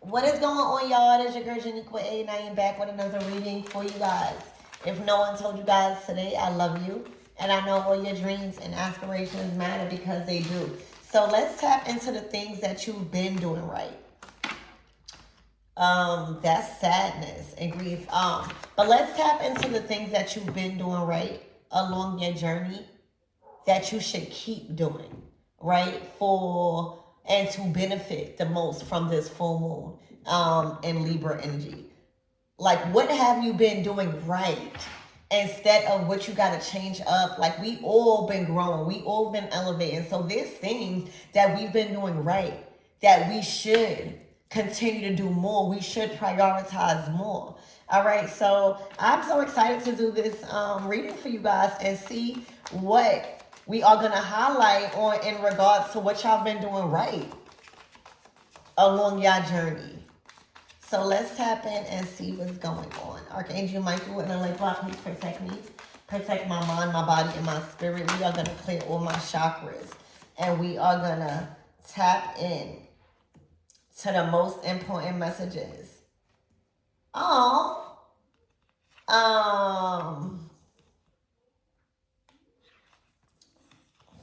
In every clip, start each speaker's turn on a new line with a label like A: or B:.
A: What is going on, y'all? It is your girl Janiqua A, and I am back with another reading for you guys. If no one told you guys today, I love you. And I know all your dreams and aspirations matter because they do. So let's tap into the things that you've been doing right. That's sadness and grief. But let's tap into the things that you've been doing right along your journey that you should keep doing, right? And to benefit the most from this full moon in Libra energy. Like, what have you been doing right instead of what you got to change up? Like, we all been growing, we all been elevating. So there's things that we've been doing right that we should continue to do more. We should prioritize more. All right, so I'm so excited to do this reading for you guys and see what we are going to highlight on in regards to what y'all been doing right along your journey. So let's tap in and see what's going on. Archangel Michael and the light block, please protect me. Protect my mind, my body, and my spirit. We are going to clear all my chakras. And we are going to tap in to the most important messages.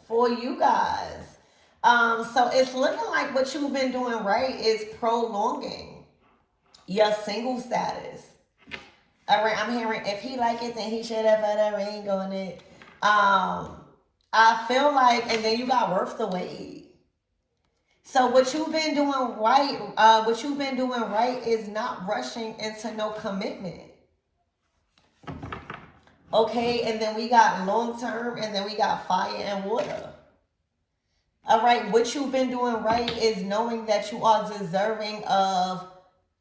A: For you guys. So it's looking like what you've been doing right is prolonging your single status. All right, I'm hearing if he like it, then he should have put a ring on it. I feel like, and then you got worth the wait. So what you've been doing right is not rushing into no commitment. Okay, and then we got long term, and then we got fire and water. All right, what you've been doing right is knowing that you are deserving of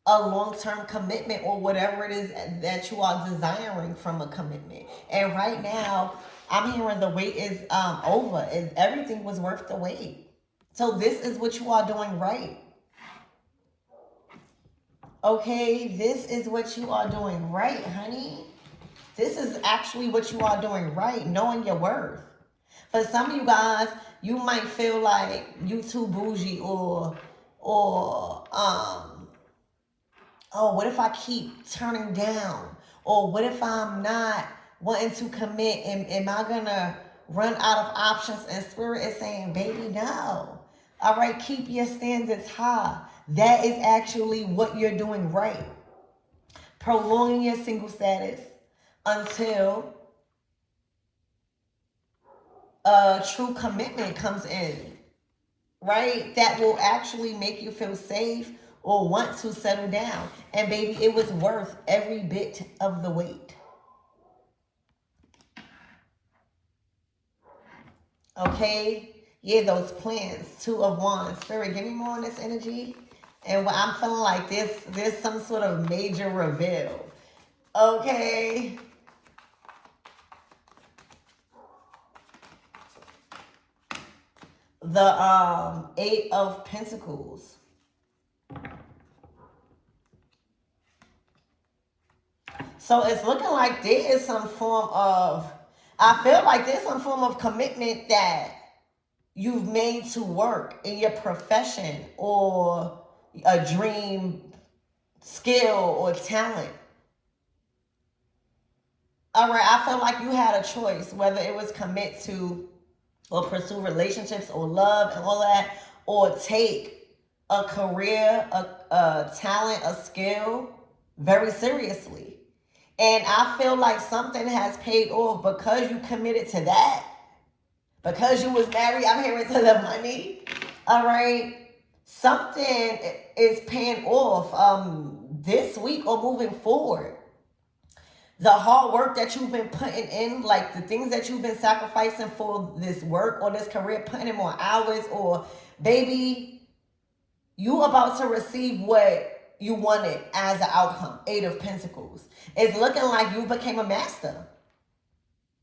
A: a long-term commitment or whatever it is that you are desiring from a commitment. And right now, I'm hearing the wait is over. Everything was worth the wait. So this is what you are doing right. Okay, this is what you are doing right, honey. This is actually what you are doing right, knowing your worth. For some of you guys, you might feel like you too bougie or oh, what if I keep turning down? Or what if I'm not wanting to commit? Am I going to run out of options? And Spirit is saying, baby, no. All right, keep your standards high. That is actually what you're doing right. Prolonging your single status until a true commitment comes in, right? That will actually make you feel safe or want to settle down. And baby, it was worth every bit of the wait. Okay? Yeah, those plans. 2 of Wands. Spirit, give me more on this energy. And I'm feeling like there's some sort of major reveal. Okay? The 8 of Pentacles. So it's looking like there is some form of, I feel like there's some form of commitment that you've made to work in your profession or a dream skill or talent. All right, I feel like you had a choice, whether it was commit to or pursue relationships or love and all that, or take a career, a talent, a skill very seriously. And I feel like something has paid off because you committed to that. Because you was married, I'm hearing to the money. All right. Something is paying off this week or moving forward. The hard work that you've been putting in, like the things that you've been sacrificing for this work or this career, putting in more hours, or baby, you about to receive what you wanted as an outcome. 8 of Pentacles. It's looking like you became a master.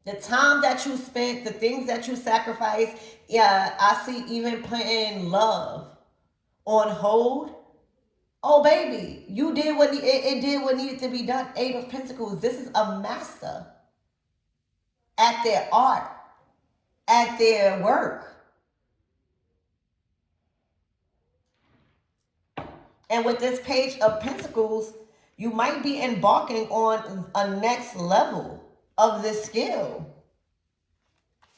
A: The time that you spent, the things that you sacrificed, yeah, I see even putting love on hold. Oh, baby, you did what it did what needed to be done. 8 of Pentacles. This is a master at their art, at their work. And with this Page of Pentacles, you might be embarking on a next level of this skill.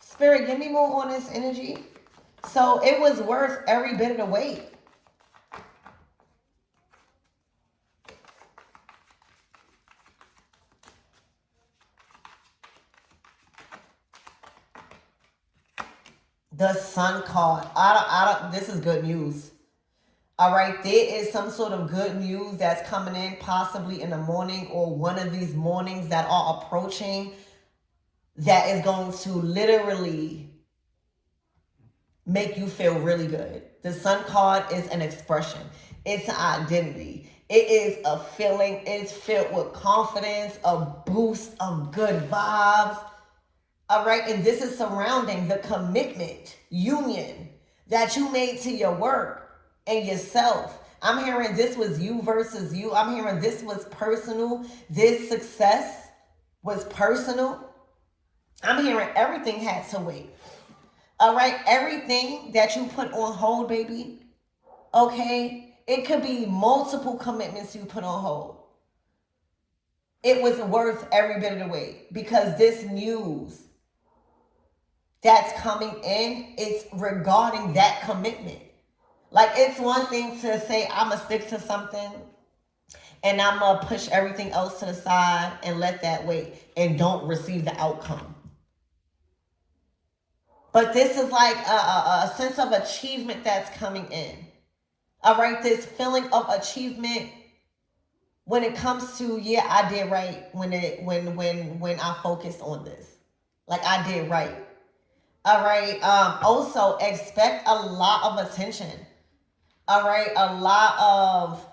A: Spirit, give me more on this energy. So it was worth every bit of the wait. The Sun card. This is good news. All right, there is some sort of good news that's coming in, possibly in the morning or one of these mornings that are approaching, that is going to literally make you feel really good. The Sun card is an expression. It's an identity. It is a feeling. It's filled with confidence, a boost of good vibes. All right, and this is surrounding the commitment, union that you made to your work and yourself. I'm hearing this was you versus you. I'm hearing this was personal. This success was personal. I'm hearing everything had to wait. All right, everything that you put on hold, baby, okay? It could be multiple commitments you put on hold. It was worth every bit of the wait, because this news that's coming in, it's regarding that commitment. Like, it's one thing to say, I'm going to stick to something and I'm going to push everything else to the side and let that wait and don't receive the outcome. But this is like a sense of achievement that's coming in. All right, this feeling of achievement when it comes to, yeah, I did right when I focused on this. Like, I did right. All right. Also, expect a lot of attention. All right. A lot of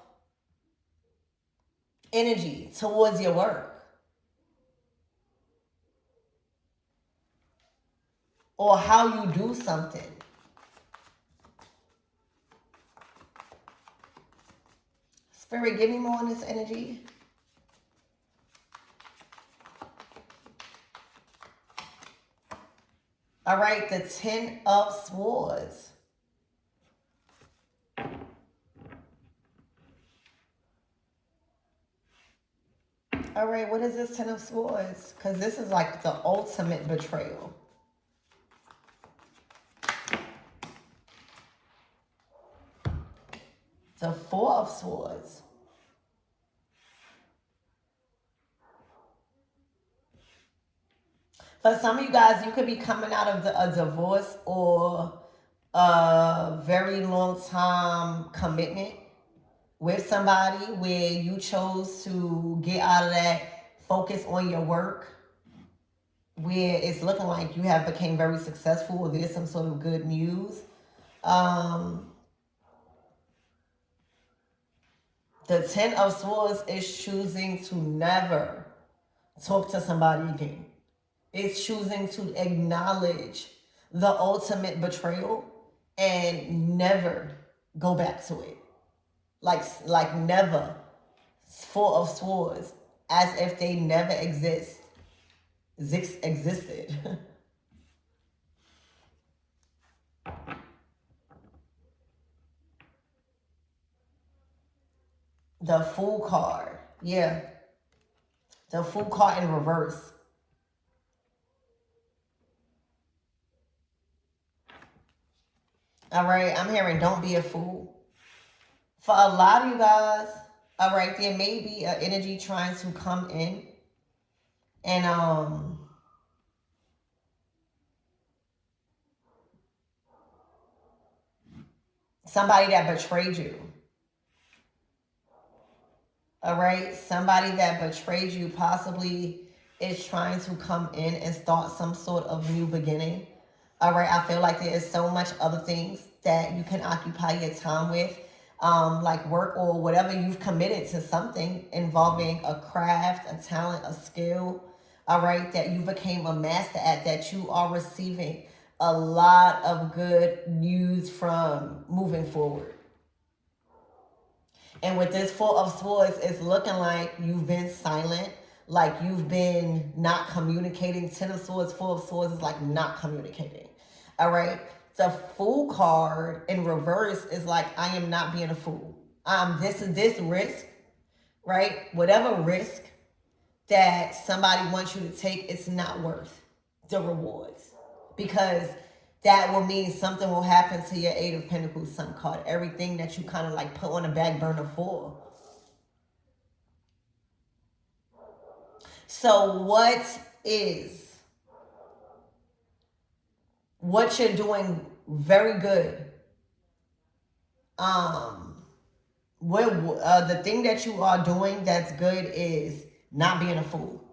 A: energy towards your work. Or how you do something. Spirit, give me more on this energy. All right, the Ten of Swords. All right, what is this Ten of Swords? Because this is like the ultimate betrayal. The Four of Swords. For some of you guys, you could be coming out of a divorce or a very long time commitment with somebody where you chose to get out of that, focus on your work, where it's looking like you have become very successful or there's some sort of good news. The Ten of Swords is choosing to never talk to somebody again. It's choosing to acknowledge the ultimate betrayal and never go back to it. Like never. Four of Swords. As if they never existed. The Fool card. Yeah. The Fool card in reverse. All right, I'm hearing don't be a fool. For a lot of you guys, all right, there may be an energy trying to come in and somebody that betrayed you. All right, somebody that betrayed you possibly is trying to come in and start some sort of new beginning. All right, I feel like there is so much other things that you can occupy your time with, like work or whatever you've committed to something involving a craft, a talent, a skill, all right, that you became a master at, that you are receiving a lot of good news from moving forward. And with this Four of Swords, it's looking like you've been silent, like you've been not communicating. Ten of Swords, Four of Swords is like not communicating. All right. The Fool card in reverse is like, I am not being a fool. This risk, right? Whatever risk that somebody wants you to take, it's not worth the rewards, because that will mean something will happen to your Eight of Pentacles Sun card. Everything that you kind of like put on the back burner for. So what you're doing very good. The thing that you are doing that's good is not being a fool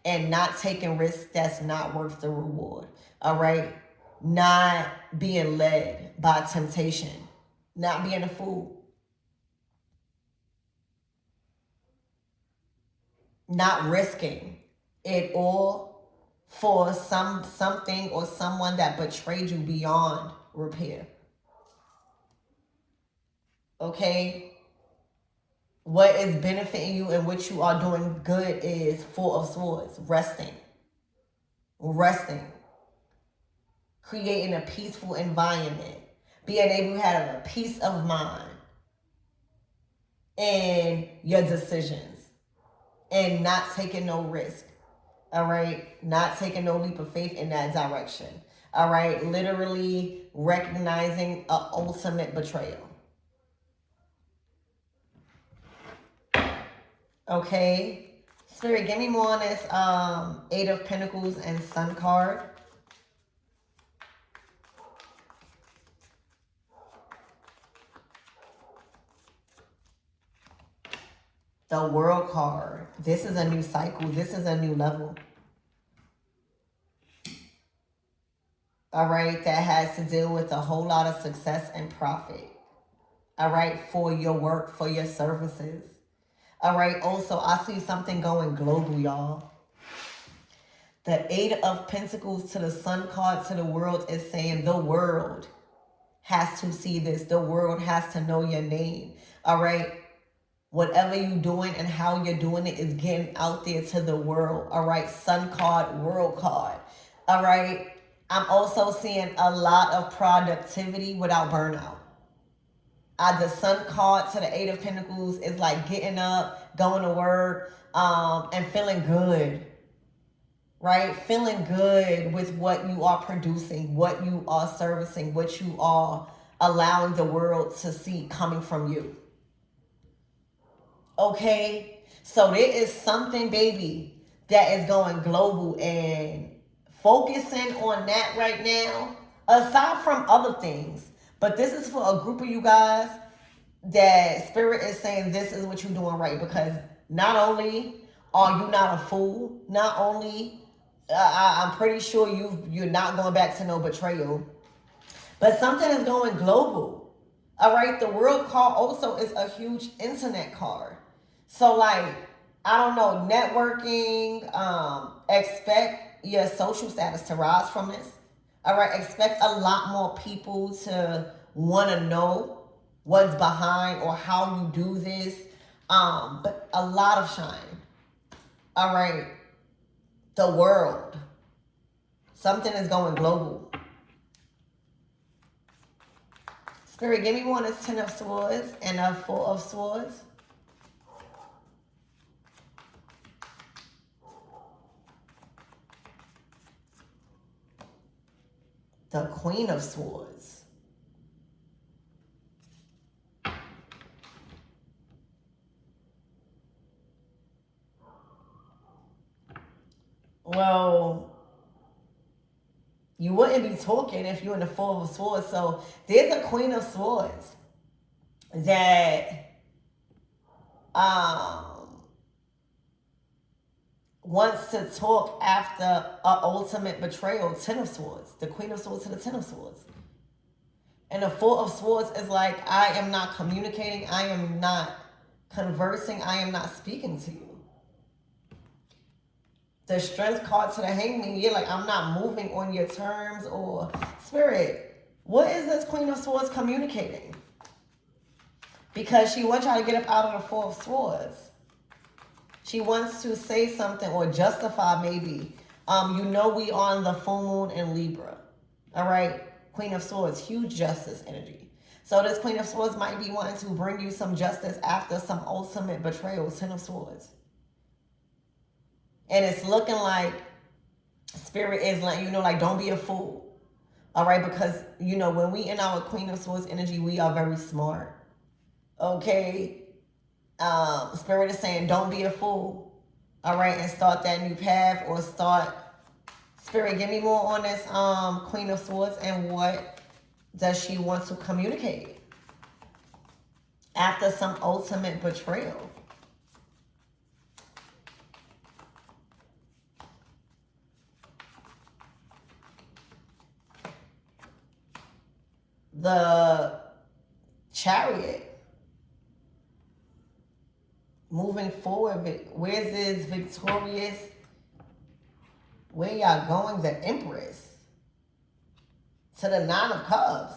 A: and not taking risks that's not worth the reward. All right? Not being led by temptation, not being a fool, not risking it all for something or someone that betrayed you beyond repair. Okay? What is benefiting you and what you are doing good is Four of Swords, resting, creating a peaceful environment, being able to have a peace of mind in your decisions, and not taking no risk. All right, not taking no leap of faith in that direction. All right, literally recognizing an ultimate betrayal. Okay, Spirit, give me more on this Eight of Pentacles and Sun card. The World card. This is a new cycle. This is a new level. All right, that has to deal with a whole lot of success and profit. All right, for your work, for your services. All right, also, I see something going global, y'all. The Eight of Pentacles to the Sun card to the world is saying the world has to see this. The world has to know your name. All right, whatever you're doing and how you're doing it is getting out there to the world. All right, Sun card, World card. All right, I'm also seeing a lot of productivity without burnout. The Sun card to the Eight of Pentacles is like getting up, going to work, and feeling good, right? Feeling good with what you are producing, what you are servicing, what you are allowing the world to see coming from you. Okay? So there is something, baby, that is going global, and focusing on that right now, aside from other things. But this is for a group of you guys that Spirit is saying this is what you're doing right, because not only are you not a fool, not only I'm pretty sure you're not going back to no betrayal, but something is going global. All right, the World card also is a huge internet card. So like, I don't know, networking, expect your social status to rise from this. All right, expect a lot more people to want to know what's behind or how you do this. But a lot of shine. All right, the world. Something is going global. Spirit, give me one that's 10 of Swords and a 4 of Swords. The Queen of Swords. Well, you wouldn't be talking if you're in the Four of Swords. So there's a Queen of Swords that wants to talk after an ultimate betrayal. 10 of Swords. The Queen of Swords to the 10 of Swords. And the Four of Swords is like, I am not communicating. I am not conversing. I am not speaking to you. The Strength card to the Hangman, you're like, I'm not moving on your terms. Or Spirit, what is this Queen of Swords communicating? Because she wants y'all to get up out of the Four of Swords. She wants to say something or justify maybe. You know we on the full moon in Libra. All right? Queen of Swords, huge justice energy. So this Queen of Swords might be wanting to bring you some justice after some ultimate betrayal. Ten of Swords. And it's looking like Spirit is letting you know, like, don't be a fool. All right? Because, you know, when we in our Queen of Swords energy, we are very smart. Okay? Spirit is saying, don't be a fool. All right? And start that new path, or start... Spirit, give me more on this Queen of Swords, and what does she want to communicate after some ultimate betrayal? The Chariot. Moving forward, where's this victorious? Where y'all going? The Empress. To the Nine of Cups.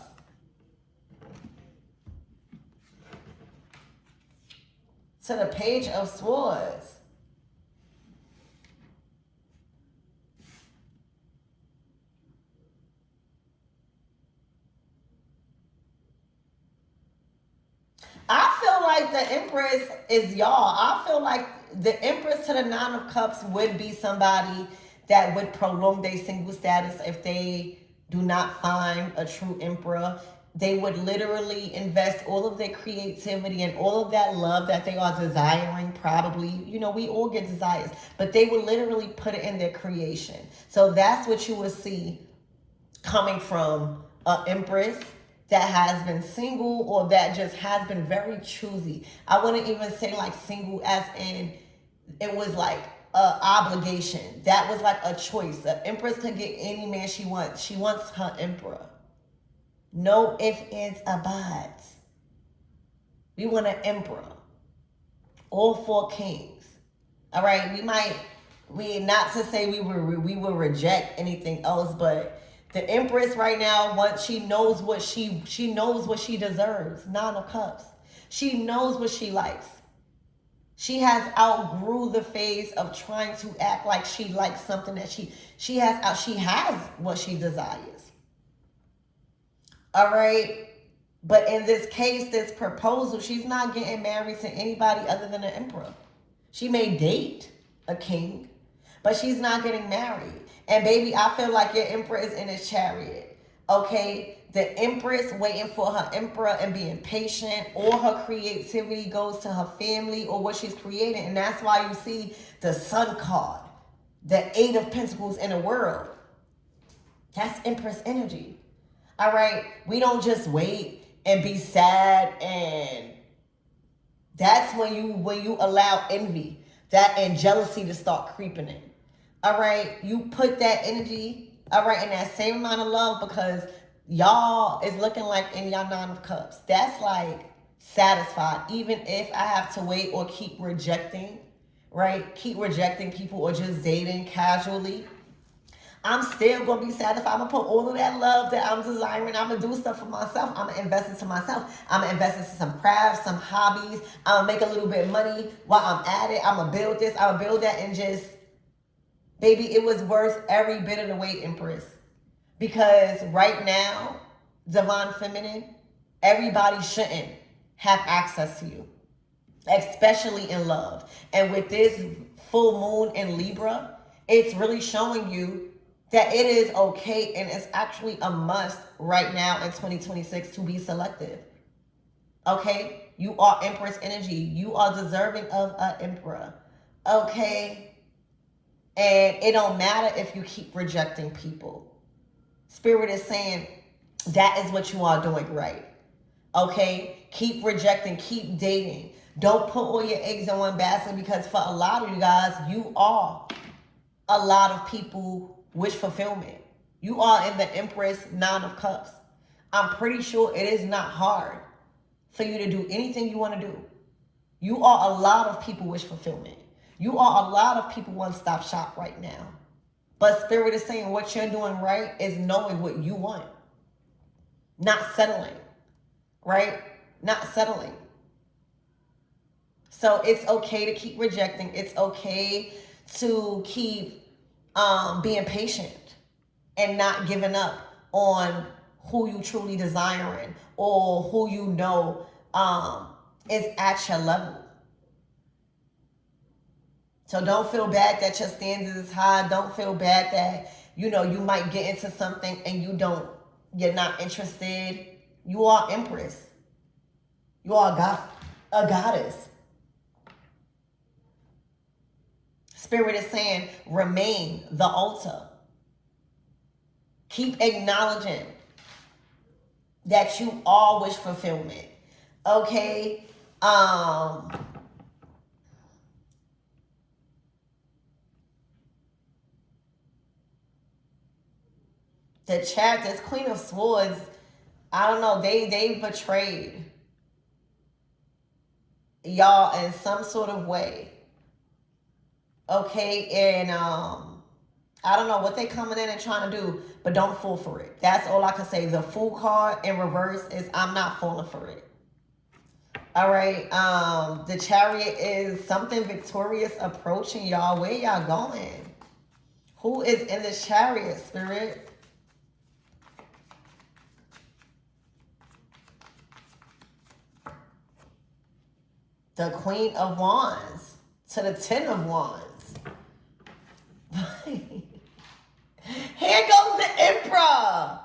A: To the Page of Swords. I feel like the Empress is y'all. I feel like the Empress to the Nine of Cups would be somebody that would prolong their single status if they do not find a true emperor. They would literally invest all of their creativity and all of that love that they are desiring, probably. You know, we all get desires, but they would literally put it in their creation. So that's what you will see coming from an Empress that has been single, or that just has been very choosy. I wouldn't even say like single as in it was like a obligation. That was like a choice. The Empress could get any man she wants. She wants her emperor. No ifs, ands, or buts. We want an emperor. All four kings. All right. We not to say we will reject anything else, but the Empress right now, she knows what she knows what she deserves. Nine of Cups. She knows what she likes. She has outgrew the phase of trying to act like she likes something that she has what she desires. All right. But in this case, this proposal, she's not getting married to anybody other than an emperor. She may date a king, but she's not getting married. And baby, I feel like your emperor is in his chariot. Okay? The Empress waiting for her emperor and being patient. All her creativity goes to her family or what she's creating. And that's why you see the Sun card, the Eight of Pentacles in the world. That's Empress energy. All right? We don't just wait and be sad, and that's when you allow envy, and jealousy to start creeping in. All right, you put that energy, all right, in that same amount of love, because y'all is looking like in y'all Nine of Cups. That's like satisfied, even if I have to wait or keep rejecting, right? Keep rejecting people or just dating casually. I'm still going to be satisfied. I'm going to put all of that love that I'm desiring. I'm going to do stuff for myself. I'm going to invest into myself. I'm going to invest into some crafts, some hobbies. I'm going to make a little bit of money while I'm at it. I'm going to build this. I'm going to build that, and just, baby, it was worth every bit of the wait, Empress. Because right now, Divine Feminine, everybody shouldn't have access to you, especially in love. And with this full moon in Libra, it's really showing you that it is okay, and it's actually a must right now in 2026 to be selective. Okay? You are Empress energy. You are deserving of an emperor. Okay? And it don't matter if you keep rejecting people. Spirit is saying that is what you are doing right. Okay? Keep rejecting. Keep dating. Don't put all your eggs in one basket, because for a lot of you guys, you are a lot of people wish fulfillment. You are in the Empress Nine of Cups. I'm pretty sure it is not hard for you to do anything you want to do. You are a lot of people wish fulfillment. You are a lot of people one-stop shop right now. But Spirit is saying what you're doing right is knowing what you want. Not settling. Right? Not settling. So it's okay to keep rejecting. It's okay to keep being patient and not giving up on who you truly desiring or who you know is at your level. So don't feel bad that your standards is high. Don't feel bad that, you know, you might get into something and you're not interested. You are Empress. You are a goddess. Spirit is saying, remain the altar. Keep acknowledging that you all wish fulfillment. Okay? The chat, this Queen of Swords, I don't know, they betrayed y'all in some sort of way. Okay, and I don't know what they coming in and trying to do, but don't fall for it. That's all I can say. The Fool card in reverse is I'm not falling for it. All right, the Chariot is something victorious approaching y'all. Where y'all going? Who is in the Chariot, Spirit? The Queen of Wands to the Ten of Wands. Here goes the Emperor.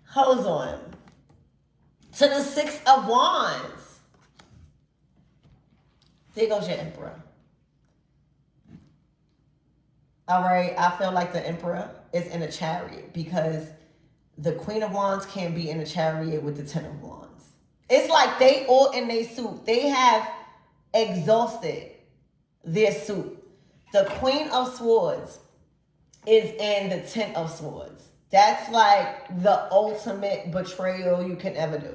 A: Hold on. To the Six of Wands. There goes your Emperor. All right, I feel like the Emperor is in a chariot because the Queen of Wands can't be in a chariot with the Ten of Wands. It's like they all in their suit. They have exhausted their suit. The Queen of Swords is in the Ten of Swords. That's like the ultimate betrayal you can ever do.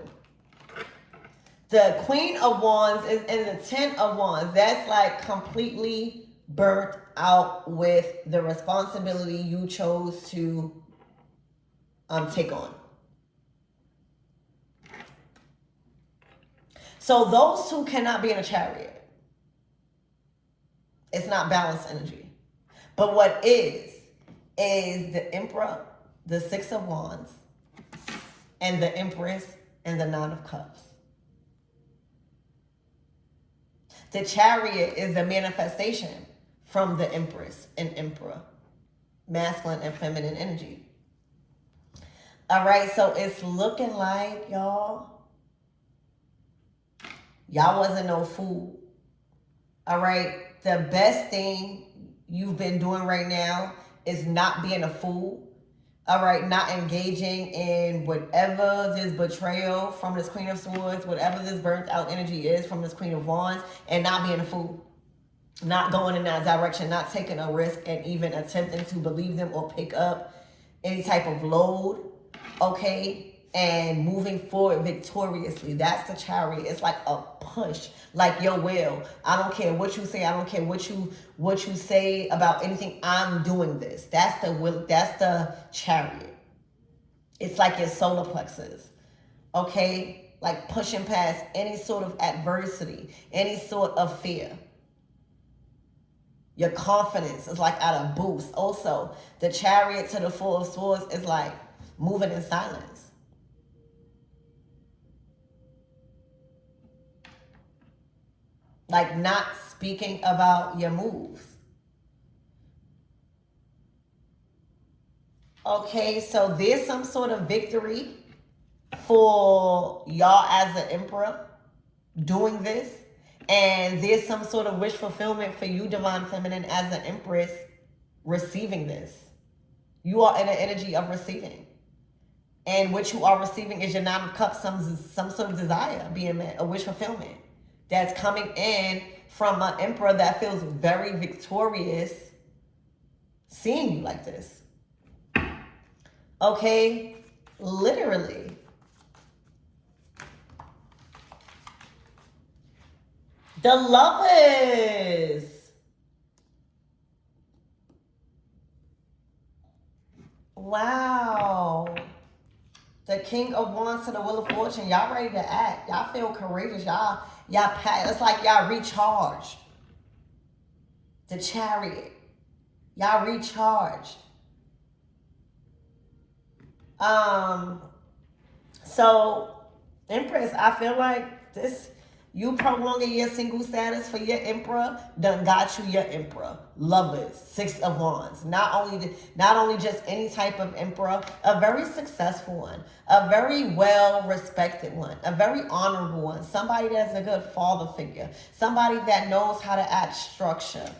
A: The Queen of Wands is in the Ten of Wands. That's like completely burnt out with the responsibility you chose to take on. So those two cannot be in a chariot. It's not balanced energy. But what is the Emperor, the Six of Wands, and the Empress, and the Nine of Cups. The Chariot is the manifestation from the Empress and Emperor, masculine and feminine energy. All right, so it's looking like y'all wasn't no fool. All right, the best thing you've been doing right now is not being a fool. All right, not engaging in whatever this betrayal from this Queen of Swords, whatever this burnt out energy is from this Queen of Wands, and not being a fool. Not going in that direction, not taking a risk and even attempting to believe them or pick up any type of load, okay? And moving forward victoriously. That's the Chariot. It's like a push, like your will. I don't care what you say. I don't care what you say about anything. I'm doing this. That's the will. That's the Chariot. It's like your solar plexus, okay? Like pushing past any sort of adversity, any sort of fear. Your confidence is like at a boost. Also, the Chariot to the Four of Swords is like moving in silence. Like not speaking about your moves. Okay, so there's some sort of victory for y'all as the Emperor doing this. And there's some sort of wish fulfillment for you, Divine Feminine, as an Empress receiving this. You are in an energy of receiving. And what you are receiving is your Nine of Cups, some sort of desire being met, a wish fulfillment that's coming in from an Emperor that feels very victorious seeing you like this. Okay? Literally. The Lovers. Wow. The King of Wands to the Wheel of Fortune. Y'all ready to act. Y'all feel courageous. Y'all it's like y'all recharged. The Chariot. Y'all recharged. Um, so Empress, I feel like this, you prolonging your single status for your emperor done got you your emperor. Lovers, Six of Wands. Not only just any type of emperor, a very successful one, a very well respected one, a very honorable one, somebody that's a good father figure, somebody that knows how to act structure.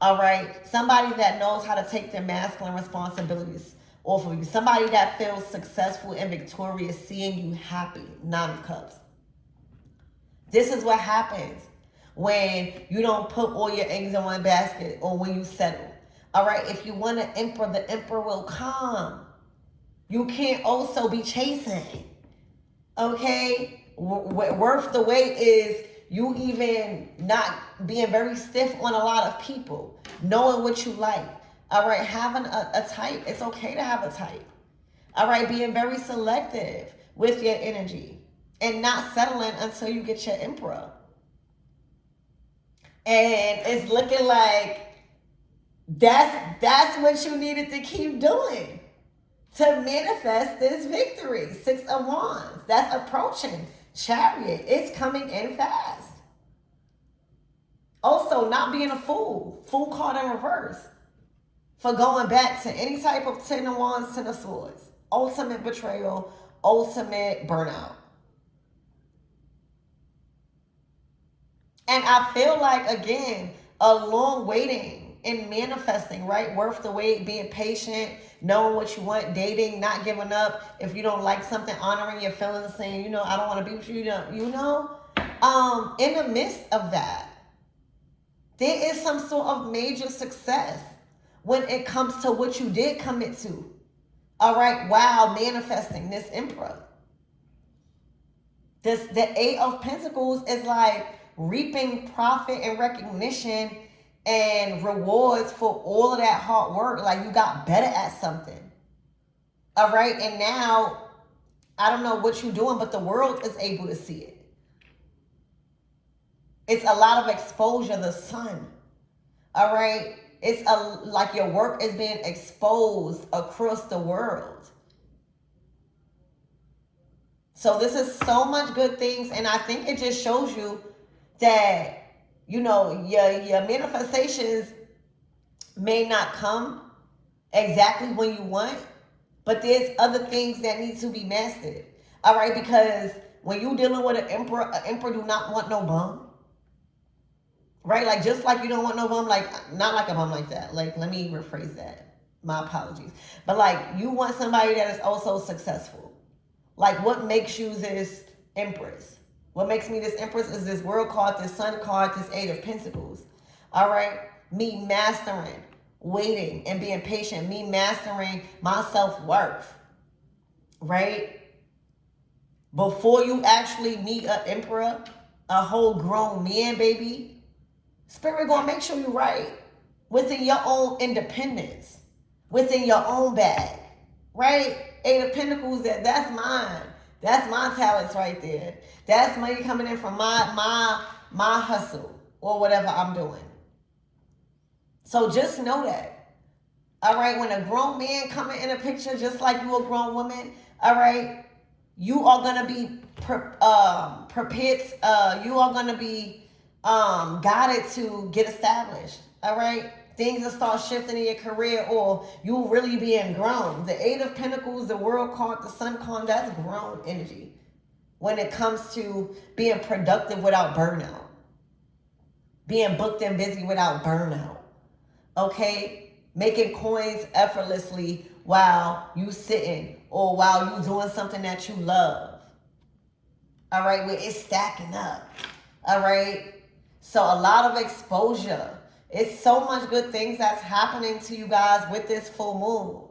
A: All right, somebody that knows how to take their masculine responsibilities off of you. Somebody that feels successful and victorious, seeing you happy. Nine of Cups. This is what happens when you don't put all your eggs in one basket or when you settle. All right, if you want an emperor, the emperor will come. You can't also be chasing. Okay? Worth the wait is you even not being very stiff on a lot of people, knowing what you like. All right, having a type. It's okay to have a type. All right, being very selective with your energy and not settling until you get your emperor. And it's looking like that's what you needed to keep doing to manifest this victory. Six of Wands. That's approaching. Chariot. It's coming in fast. Also, not being a fool. Fool card in reverse. For going back to any type of Ten of Wands, Ten of Swords. Ultimate betrayal. Ultimate burnout. And I feel like, again, a long waiting and manifesting, right? Worth the wait, being patient, knowing what you want, dating, not giving up. If you don't like something, honoring your feelings, saying, you know, I don't want to be with you, in the midst of that, there is some sort of major success when it comes to what you did commit to. All right, wow, manifesting this emperor. The Eight of Pentacles is like reaping profit and recognition and rewards for all of that hard work. Like you got better at something. All right, and now I don't know what you're doing, but the world is able to see it. It's a lot of exposure, the sun. All right, it's like your work is being exposed across the world. So this is so much good things, and I think it just shows you that, you know, your manifestations may not come exactly when you want, but there's other things that need to be mastered. All right, because when you're dealing with an emperor do not want no bum. Right? Like, just like you don't want no bum, like, not like a bum like that. Like, let me rephrase that. My apologies. But, like, you want somebody that is also successful. Like, what makes you this Empress? What makes me this Empress is this World card, this Sun card, this Eight of Pentacles. All right? Me mastering, waiting, and being patient. Me mastering my self-worth. Right? Before you actually meet an emperor, a whole grown man, baby, Spirit gonna make sure you're right within your own independence, within your own bag, right? Eight of Pentacles, that's mine. That's my talents right there. That's money coming in from my hustle or whatever I'm doing. So just know that. All right, when a grown man coming in a picture, just like you a grown woman, all right, you are gonna be prepared. You are gonna be guided to get established. All right, things will start shifting in your career, or you really being grown. The Eight of Pentacles, the World card, the Sun card, that's grown energy when it comes to being productive without burnout, being booked and busy without burnout. Okay, making coins effortlessly while you sitting or while you doing something that you love. All right, where it's stacking up. All right. So a lot of exposure. It's so much good things that's happening to you guys with this full moon.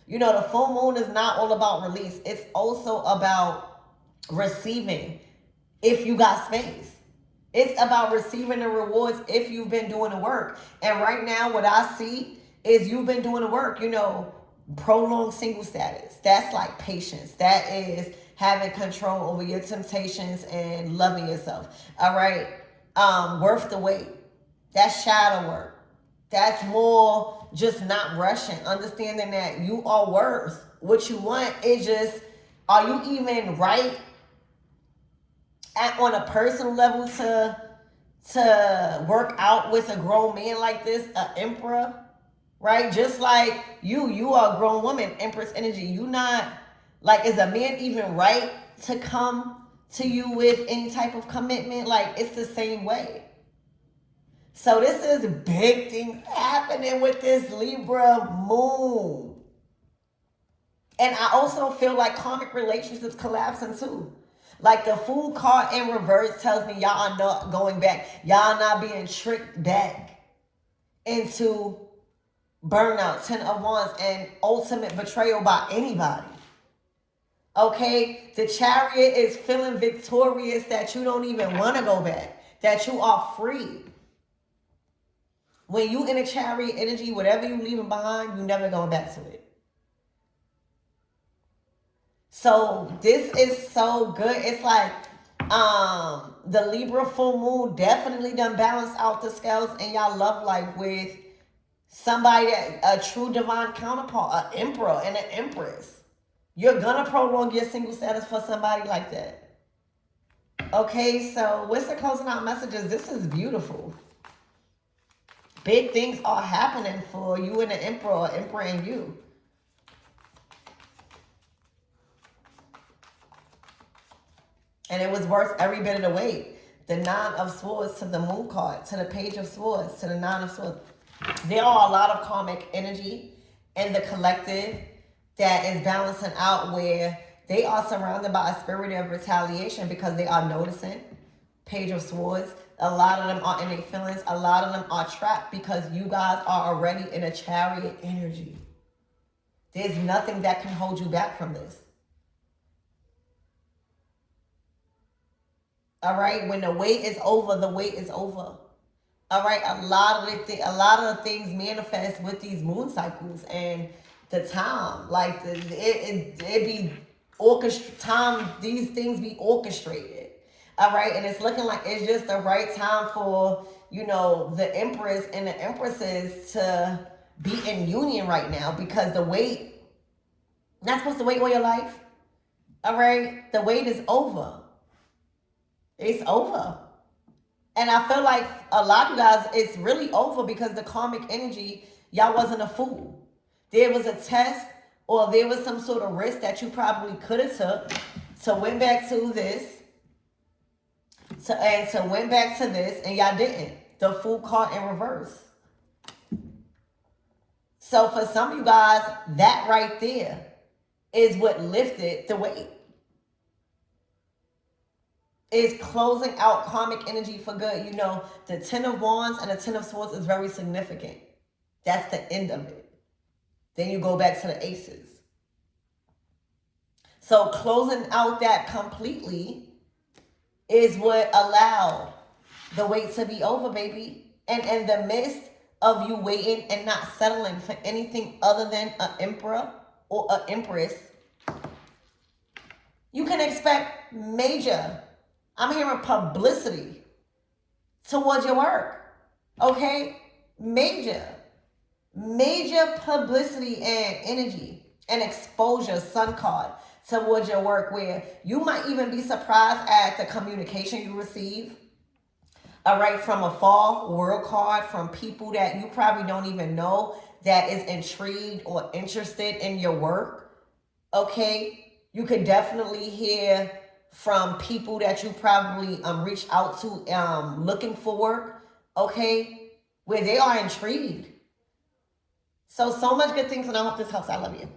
A: You know, the full moon is not all about release. It's also about receiving if you got space. It's about receiving the rewards if you've been doing the work. And right now, what I see is you've been doing the work, you know, prolonged single status. That's like patience. That is having control over your temptations and loving yourself. All right. Worth the wait. That's shadow work. That's more just not rushing, understanding that you are worth what you want. It's just, are you even right on a personal level to work out with a grown man like this, an emperor? Right? Just like you are a grown woman, Empress energy. You not, like, is a man even right to come to you with any type of commitment? Like, it's the same way. So this is big things happening with this Libra moon. And I also feel like karmic relationships collapsing too. Like the Fool card in reverse tells me y'all are not going back. Y'all not being tricked back into burnout, 10 of Wands, and ultimate betrayal by anybody. Okay? The Chariot is feeling victorious that you don't even want to go back. That you are free. When you in a Chariot energy, whatever you leaving behind, you never going back to it. So this is so good. It's like the Libra full moon definitely done balance out the scales in y'all love life with somebody that a true divine counterpart, an emperor and an empress. You're gonna prolong your single status for somebody like that. Okay, so what's the closing out messages? This is beautiful. Big things are happening for you and the emperor, or emperor and you. And it was worth every bit of the wait. The Nine of Swords to the Moon card, to the Page of Swords, to the Nine of Swords. There are a lot of karmic energy in the collective that is balancing out where they are surrounded by a spirit of retaliation because they are noticing. Page of Swords. A lot of them are in their feelings. A lot of them are trapped because you guys are already in a Chariot energy. There's nothing that can hold you back from this. All right, when the wait is over, the wait is over. All right, a lot of the things manifest with these moon cycles and the time. Like it be orchestrated. Time, these things be orchestrated. All right, and it's looking like it's just the right time for, you know, the Empress and the Empresses to be in union right now, because the wait, not supposed to wait all your life. All right, the wait is over. It's over. And I feel like a lot of you guys, it's really over because the karmic energy, y'all wasn't a fool. There was a test or there was some sort of risk that you probably could have took to went back to this. So went back to this and y'all didn't. The Fool card in reverse. So for some of you guys, that right there is what lifted the weight. Is closing out karmic energy for good. You know, the 10 of Wands and the 10 of Swords is very significant. That's the end of it. Then you go back to the Aces. So closing out that completely is what allowed the wait to be over, baby. And in the midst of you waiting and not settling for anything other than an emperor or an empress, you can expect major, I'm hearing publicity towards your work. Okay? Major publicity and energy and exposure, sun card, towards your work, where you might even be surprised at the communication you receive. All right, from afar, world card, from people that you probably don't even know that is intrigued or interested in your work. Okay? You could definitely hear from people that you probably reach out to looking for work, okay, where they are intrigued. So much good things, and I hope this helps. I love you.